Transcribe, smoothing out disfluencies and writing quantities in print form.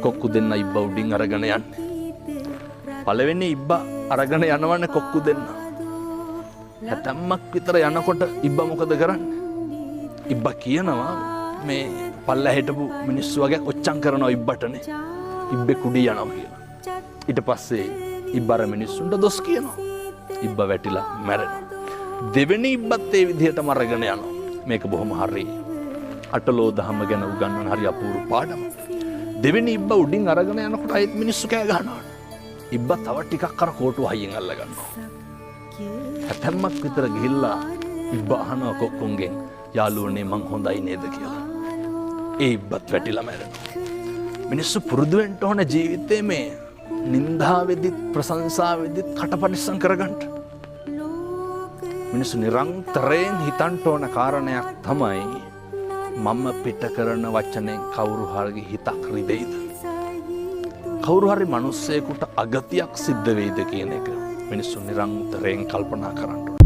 කොක්කු දෙන්න ඉබ්බ උඩින් අරගෙන යන්නේ. පළවෙනි ඉබ්බ අරගෙන යනවනේ කොක්කු දෙන්න. හැතැම්මක් විතර යනකොට ඉබ්බ මොකද කරන්නේ? ඉබ්බ කියනවා මේ පල්ලා හිටපු මිනිස්සු වගේ ඔච්චම් කරනවා ඉබ්බටනේ. ඉබ්බේ කුඩි යනවා කියලා. ඊට පස්සේ ඉබ්බර මිනිස්සුන්ට දොස් කියනවා. ඉබ්බ වැටිලා මැරෙනවා. දෙවෙනි ඉබ්බත් ඒ විදිහටම අරගෙන යනවා. මේක බොහොම හරි අටලෝ දහම ගැන උගන්වන හරි අපූර්ව පාඩමක්. දෙවෙනි ඉබ්බ උඩින් අරගෙන යනකොට අයත් මිනිස්සු කෑ ගහනවා. ඉබ්බ තව ටිකක් අර කෝටුව හයියෙන් අල්ල ගන්නවා. හැතැම්මක් විතර ගිහිල්ලා ඉබ්බ අහනවා කොක්කුන්ගෙන් යාළුවනේ මං හොඳයි නේද කියලා. ඒ ඉබ්බත් වැටිලා මැරෙනවා. මිනිස්සු පුරුදු වෙන්න ඕන ජීවිතේ මේ නින්දාවෙදිත් ප්‍රශංසාවෙදිත් කටපරිස්සම් කරගන්න. මිනිස්සු නිරන්තරයෙන් හිතන්න ඕන කාරණයක් තමයි මම පිට කරන වචනෙන් කවුරු හරි හිතක් රිදෙයිද? කවුරු හරි මිනිස්සෙකුට අගතියක් සිද්ධ වෙයිද කියන එක මිනිස්සු නිරන්තරයෙන් කල්පනා කරන්න ඕන.